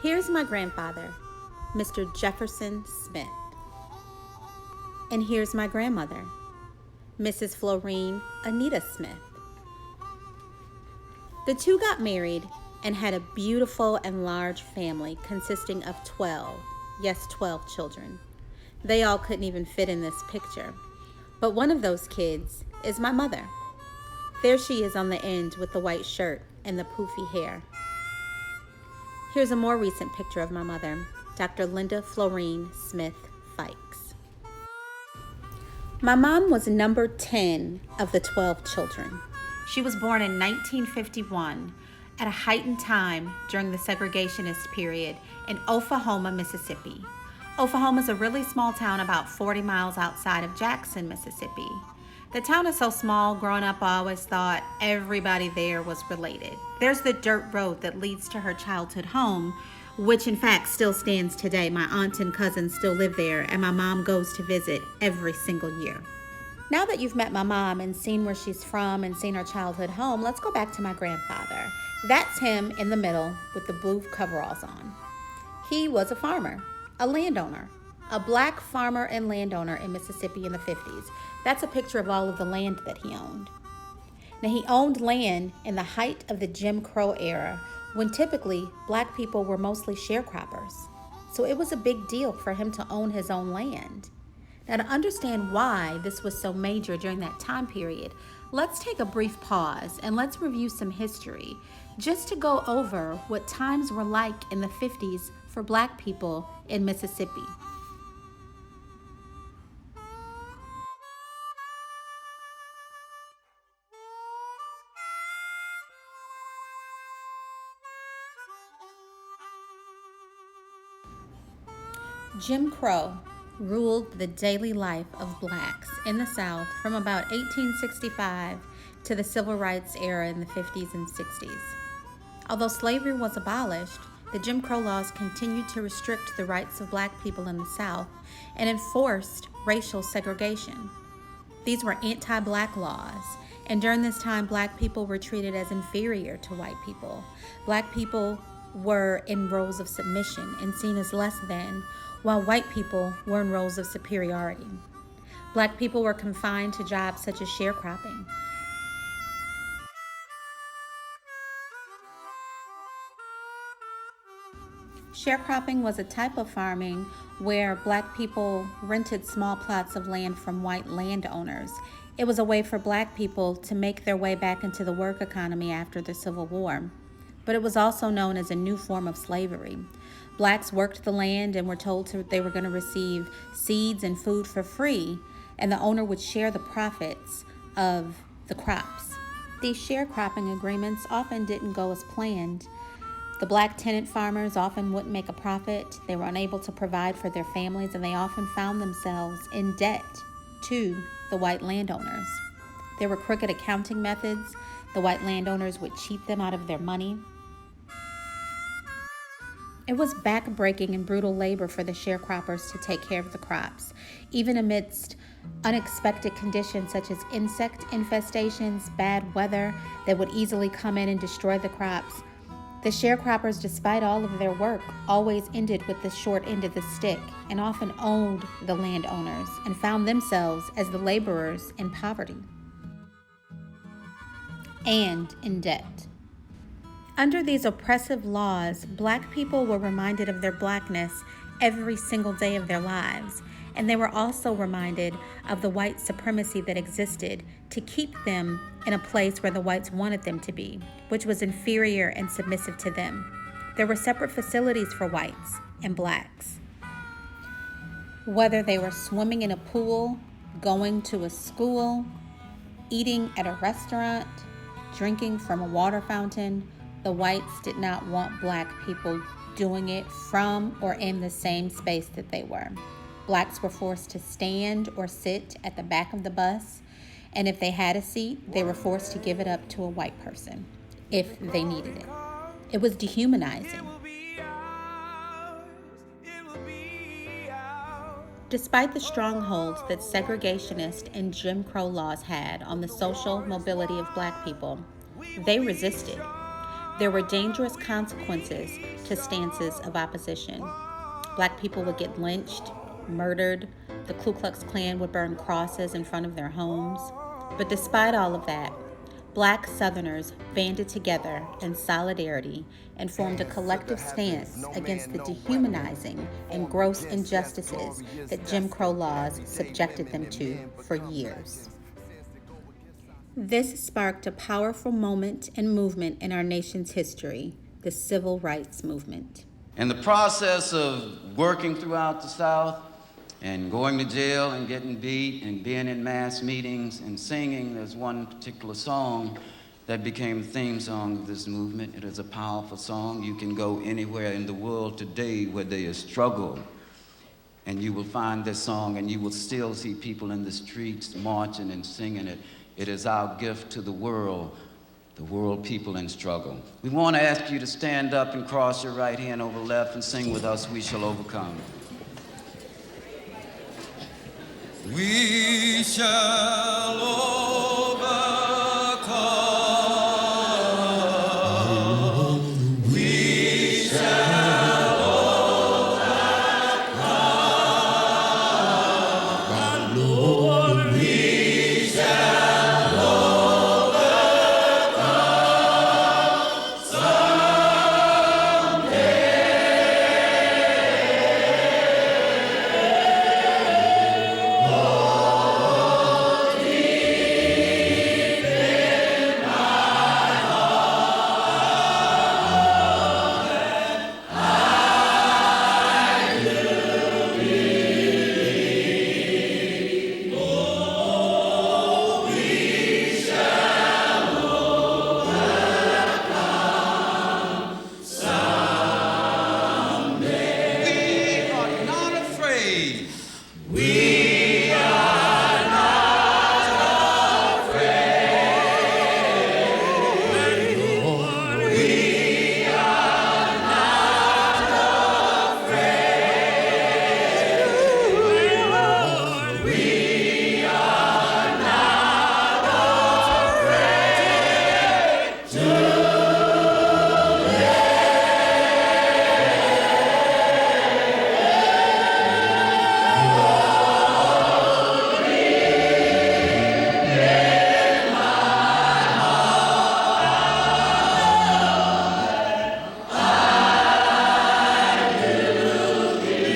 Here's my grandfather, Mr. Jefferson Smith. And here's my grandmother, Mrs. Florine Anita Smith. The two got married and had a beautiful and large family consisting of 12 children. They all couldn't even fit in this picture. But one of those kids is my mother. There she is on the end with the white shirt and the poofy hair. Here's a more recent picture of my mother, Dr. Linda Florine Smith Fikes. My mom was number 10 of the 12 children. She was born in 1951 at a heightened time during the segregationist period in Oklahoma, Mississippi. Oklahoma is a really small town about 40 miles outside of Jackson, Mississippi. The town is so small, growing up I always thought everybody there was related. There's the dirt road that leads to her childhood home, which in fact still stands today. My aunt and cousins still live there, and my mom goes to visit every single year. Now that you've met my mom and seen where she's from and seen her childhood home, let's go back to my grandfather. That's him in the middle with the blue coveralls on. He was a farmer, a landowner, a black farmer and landowner in Mississippi in the 50s. That's a picture of all of the land that he owned. Now, he owned land in the height of the Jim Crow era, when typically black people were mostly sharecroppers. So it was a big deal for him to own his own land. Now, to understand why this was so major during that time period, let's take a brief pause and let's review some history, just to go over what times were like in the 50s for black people in Mississippi. Jim Crow ruled the daily life of blacks in the South from about 1865 to the Civil Rights era in the 50s and 60s. Although slavery was abolished, the Jim Crow laws continued to restrict the rights of black people in the South and enforced racial segregation. These were anti-black laws, and during this time, black people were treated as inferior to white people. Black people were in roles of submission and seen as less than, while white people were in roles of superiority. Black people were confined to jobs such as sharecropping. Sharecropping was a type of farming where black people rented small plots of land from white landowners. It was a way for black people to make their way back into the work economy after the Civil War. But it was also known as a new form of slavery. Blacks worked the land and were told they were going to receive seeds and food for free, and the owner would share the profits of the crops. These sharecropping agreements often didn't go as planned. The black tenant farmers often wouldn't make a profit. They were unable to provide for their families, and they often found themselves in debt to the white landowners. There were crooked accounting methods. The white landowners would cheat them out of their money. It was backbreaking and brutal labor for the sharecroppers to take care of the crops, even amidst unexpected conditions such as insect infestations, bad weather that would easily come in and destroy the crops. The sharecroppers, despite all of their work, always ended with the short end of the stick and often owed the landowners and found themselves as the laborers in poverty and in debt. Under these oppressive laws, black people were reminded of their blackness every single day of their lives, and they were also reminded of the white supremacy that existed to keep them in a place where the whites wanted them to be, which was inferior and submissive to them. There were separate facilities for whites and blacks. Whether they were swimming in a pool, going to a school, eating at a restaurant, drinking from a water fountain, the whites did not want black people doing it from or in the same space that they were. Blacks were forced to stand or sit at the back of the bus, and if they had a seat, they were forced to give it up to a white person if they needed it. It was dehumanizing. Despite the strongholds that segregationist and Jim Crow laws had on the social mobility of black people, they resisted. There were dangerous consequences to stances of opposition. Black people would get lynched, murdered. The Ku Klux Klan would burn crosses in front of their homes. But despite all of that, Black Southerners banded together in solidarity and formed a collective stance against the dehumanizing and gross injustices that Jim Crow laws subjected them to for years. This sparked a powerful moment and movement in our nation's history, the Civil Rights Movement. In the process of working throughout the South and going to jail and getting beat and being in mass meetings and singing, there's one particular song that became the theme song of this movement. It is a powerful song. You can go anywhere in the world today where there is struggle, and you will find this song, and you will still see people in the streets marching and singing it. It is our gift to the world people in struggle. We want to ask you to stand up and cross your right hand over left and sing with us, "We Shall Overcome." We shall overcome. We shall overcome. Lord, we shall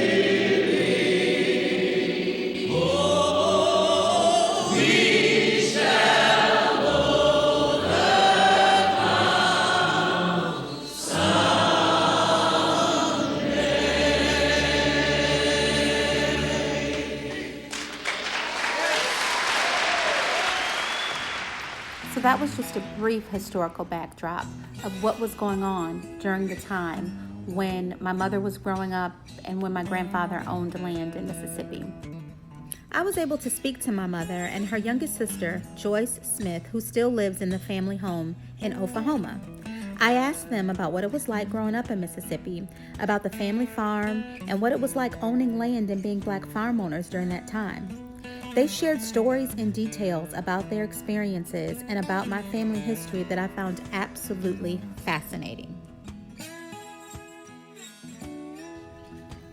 overcome someday. So that was just a brief historical backdrop of what was going on during the time when my mother was growing up and when my grandfather owned land in Mississippi. I was able to speak to my mother and her youngest sister, Joyce Smith, who still lives in the family home in Oklahoma. I asked them about what it was like growing up in Mississippi, about the family farm, and what it was like owning land and being Black farm owners during that time. They shared stories and details about their experiences and about my family history that I found absolutely fascinating.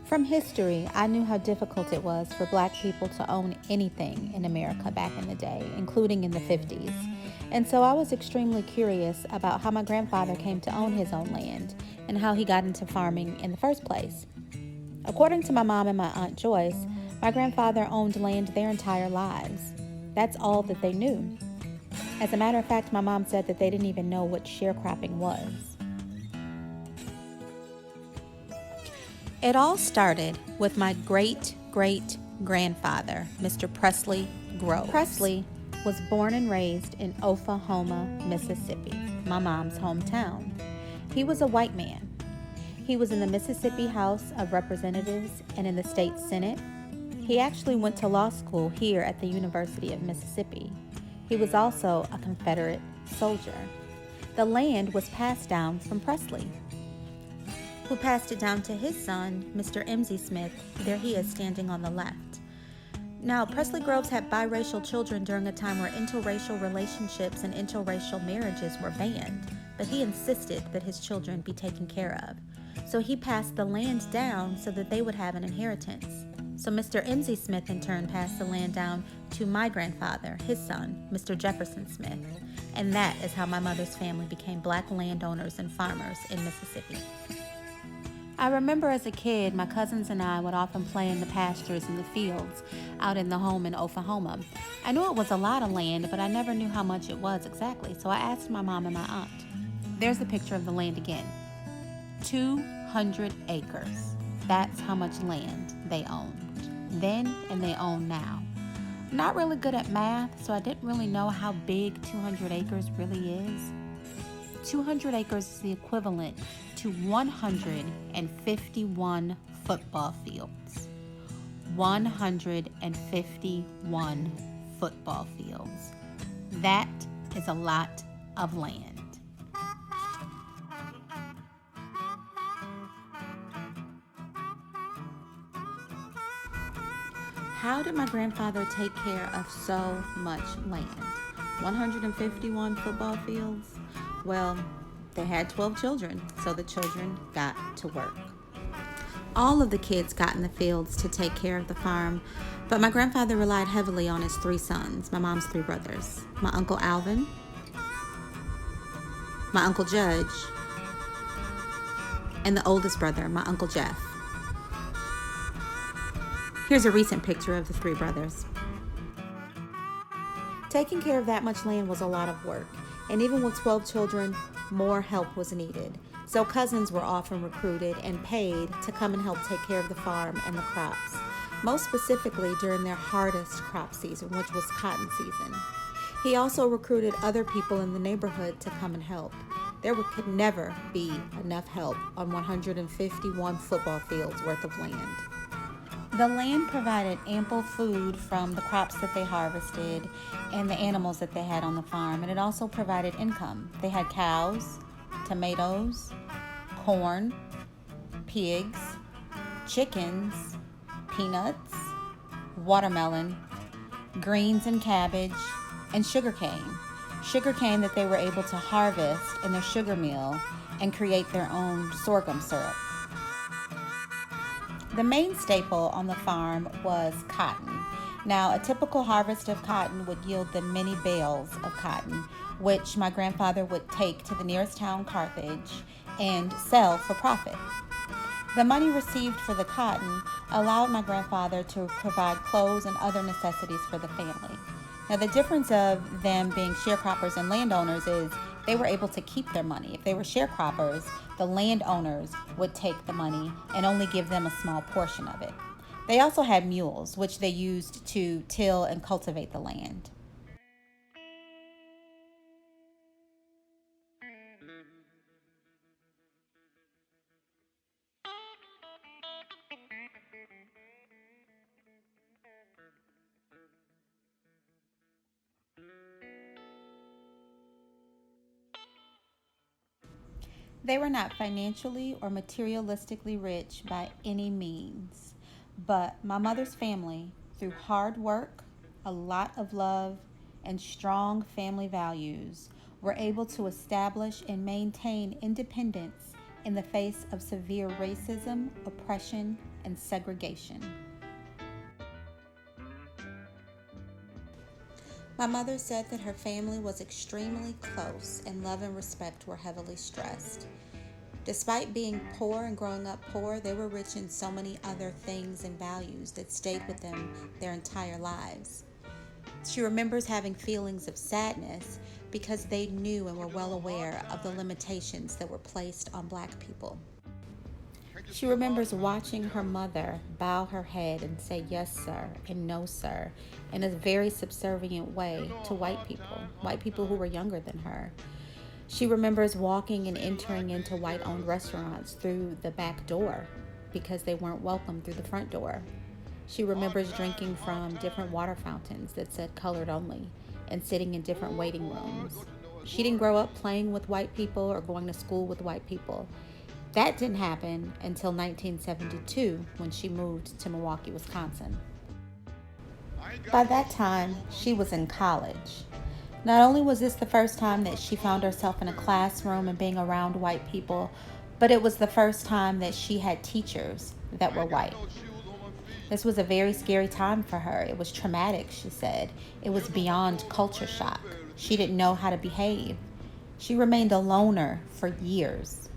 From history, I knew how difficult it was for Black people to own anything in America back in the day, including in the 50s. And so I was extremely curious about how my grandfather came to own his own land and how he got into farming in the first place. According to my mom and my Aunt Joyce, my grandfather owned land their entire lives. That's all that they knew. As a matter of fact, my mom said that they didn't even know what sharecropping was. It all started with my great-great-grandfather, Mr. Presley Groves. Presley was born and raised in Oklahoma, Mississippi, my mom's hometown. He was a white man. He was in the Mississippi House of Representatives and in the state Senate. He actually went to law school here at the University of Mississippi. He was also a Confederate soldier. The land was passed down from Presley, who passed it down to his son, Mr. Emsey Smith. There he is standing on the left. Now, Presley Groves had biracial children during a time where interracial relationships and interracial marriages were banned. but he insisted that his children be taken care of. So he passed the land down so that they would have an inheritance. So Mr. Emsey Smith in turn passed the land down to my grandfather, his son, Mr. Jefferson Smith. And that is how my mother's family became black landowners and farmers in Mississippi. I remember as a kid, my cousins and I would often play in the pastures and the fields out in the home in Oklahoma. I knew it was a lot of land, but I never knew how much it was exactly, so I asked my mom and my aunt. There's a picture of the land again. 200 acres. That's how much land they owned then and they own now. I'm not really good at math, so I didn't really know how big 200 acres really is. 200 acres is the equivalent to 151 football fields. 151 football fields. That is a lot of land. How did my grandfather take care of so much land? 151 football fields? Well, they had 12 children, so the children got to work. All of the kids got in the fields to take care of the farm, but my grandfather relied heavily on his 3 sons, my mom's 3 brothers, my Uncle Alvin, my Uncle Judge, and the oldest brother, my Uncle Jeff. Here's a recent picture of the 3 brothers. Taking care of that much land was a lot of work, and even with 12 children, more help was needed. So cousins were often recruited and paid to come and help take care of the farm and the crops, most specifically during their hardest crop season, which was cotton season. He also recruited other people in the neighborhood to come and help. There could never be enough help on 151 football fields worth of land. The land provided ample food from the crops that they harvested and the animals that they had on the farm, and it also provided income. They had cows, tomatoes, corn, pigs, chickens, peanuts, watermelon, greens and cabbage, and sugarcane. Sugarcane that they were able to harvest in their sugar mill and create their own sorghum syrup. The main staple on the farm was cotton. Now, a typical harvest of cotton would yield them many bales of cotton, which my grandfather would take to the nearest town, Carthage, and sell for profit. The money received for the cotton allowed my grandfather to provide clothes and other necessities for the family. Now, the difference of them being sharecroppers and landowners is they were able to keep their money. If they were sharecroppers, the landowners would take the money and only give them a small portion of it. They also had mules, which they used to till and cultivate the land. They were not financially or materialistically rich by any means, but my mother's family, through hard work, a lot of love, and strong family values, were able to establish and maintain independence in the face of severe racism, oppression, and segregation. My mother said that her family was extremely close and love and respect were heavily stressed. Despite being poor and growing up poor, they were rich in so many other things and values that stayed with them their entire lives. She remembers having feelings of sadness because they knew and were well aware of the limitations that were placed on Black people. She remembers watching her mother bow her head and say yes sir and no sir in a very subservient way to white people who were younger than her. She remembers walking and entering into white-owned restaurants through the back door because they weren't welcome through the front door. She remembers drinking from different water fountains that said colored only and sitting in different waiting rooms. She didn't grow up playing with white people or going to school with white people. That didn't happen until 1972 when she moved to Milwaukee, Wisconsin. By that time, she was in college. Not only was this the first time that she found herself in a classroom and being around white people, but it was the first time that she had teachers that were white. This was a very scary time for her. It was traumatic, she said. It was beyond culture shock. She didn't know how to behave. She remained a loner for years.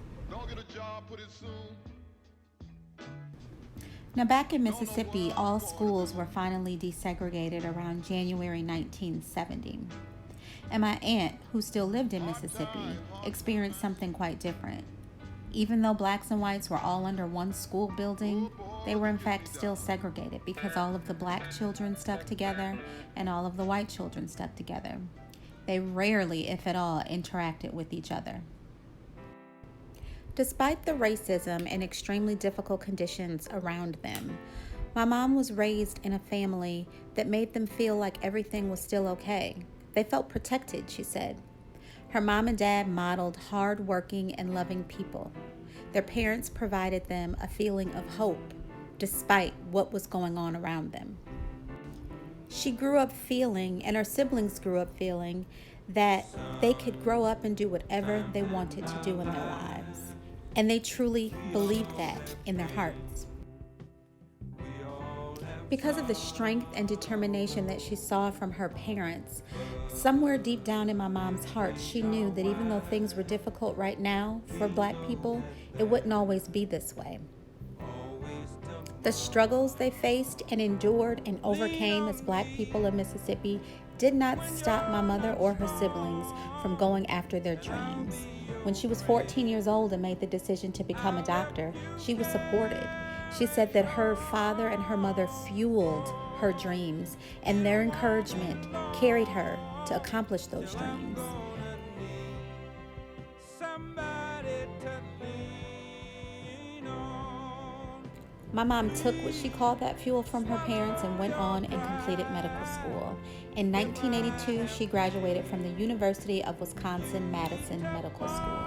Now, back in Mississippi, all schools were finally desegregated around January 1970. And my aunt, who still lived in Mississippi, experienced something quite different. Even though blacks and whites were all under one school building, they were in fact still segregated because all of the black children stuck together and all of the white children stuck together. They rarely, if at all, interacted with each other. Despite the racism and extremely difficult conditions around them, my mom was raised in a family that made them feel like everything was still okay. They felt protected, she said. Her mom and dad modeled hard-working and loving people. Their parents provided them a feeling of hope despite what was going on around them. She grew up feeling, and her siblings grew up feeling, that they could grow up and do whatever they wanted to do in their lives. And they truly believed that in their hearts. Because of the strength and determination that she saw from her parents, somewhere deep down in my mom's heart, she knew that even though things were difficult right now for black people, it wouldn't always be this way. The struggles they faced and endured and overcame as black people in Mississippi did not stop my mother or her siblings from going after their dreams. When she was 14 years old and made the decision to become a doctor, she was supported. She said that her father and her mother fueled her dreams, and their encouragement carried her to accomplish those dreams. My mom took what she called that fuel from her parents and went on and completed medical school. In 1982, she graduated from the University of Wisconsin-Madison Medical School.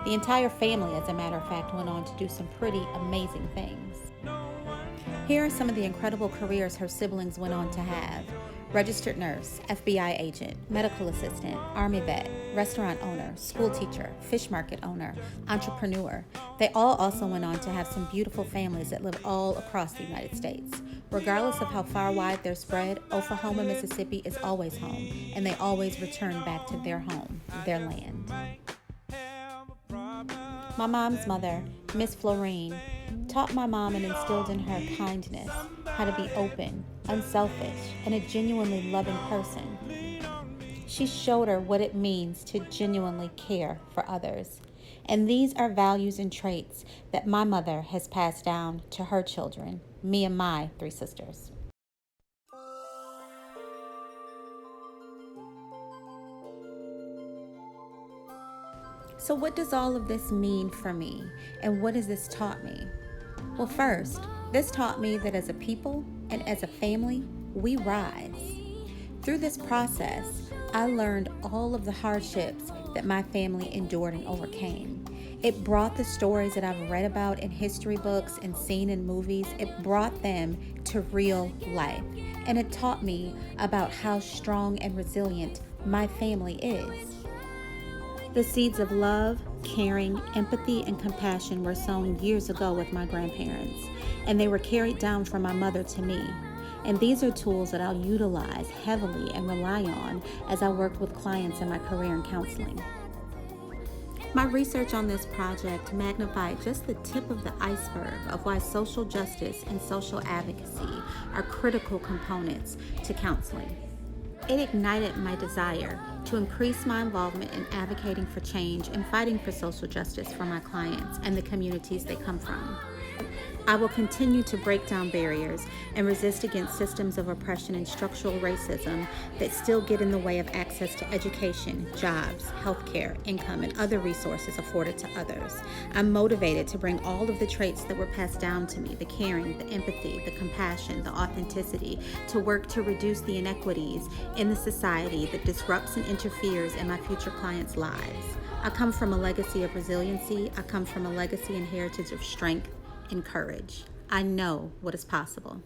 The entire family, as a matter of fact, went on to do some pretty amazing things. Here are some of the incredible careers her siblings went on to have. Registered nurse, FBI agent, medical assistant, Army vet, restaurant owner, school teacher, fish market owner, entrepreneur. They all also went on to have some beautiful families that live all across the United States. Regardless of how far wide they're spread, Oklahoma, Mississippi is always home, and they always return back to their home, their land. My mom's mother, Miss Florine, taught my mom and instilled in her kindness, how to be open, unselfish, and a genuinely loving person. She showed her what it means to genuinely care for others. And these are values and traits that my mother has passed down to her children, me and my 3 sisters. So what does all of this mean for me? And what has this taught me? Well, first, this taught me that as a people and as a family, we rise. Through this process, I learned all of the hardships that my family endured and overcame. It brought the stories that I've read about in history books and seen in movies, it brought them to real life. And it taught me about how strong and resilient my family is. The seeds of love, caring, empathy, and compassion were sown years ago with my grandparents, and they were carried down from my mother to me. And these are tools that I'll utilize heavily and rely on as I work with clients in my career in counseling. My research on this project magnified just the tip of the iceberg of why social justice and social advocacy are critical components to counseling. It ignited my desire to increase my involvement in advocating for change and fighting for social justice for my clients and the communities they come from. I will continue to break down barriers and resist against systems of oppression and structural racism that still get in the way of access to education, jobs, healthcare, income, and other resources afforded to others. I'm motivated to bring all of the traits that were passed down to me, the caring, the empathy, the compassion, the authenticity, to work to reduce the inequities in the society that disrupts and interferes in my future clients' lives. I come from a legacy of resiliency. I come from a legacy and heritage of strength and courage. I know what is possible.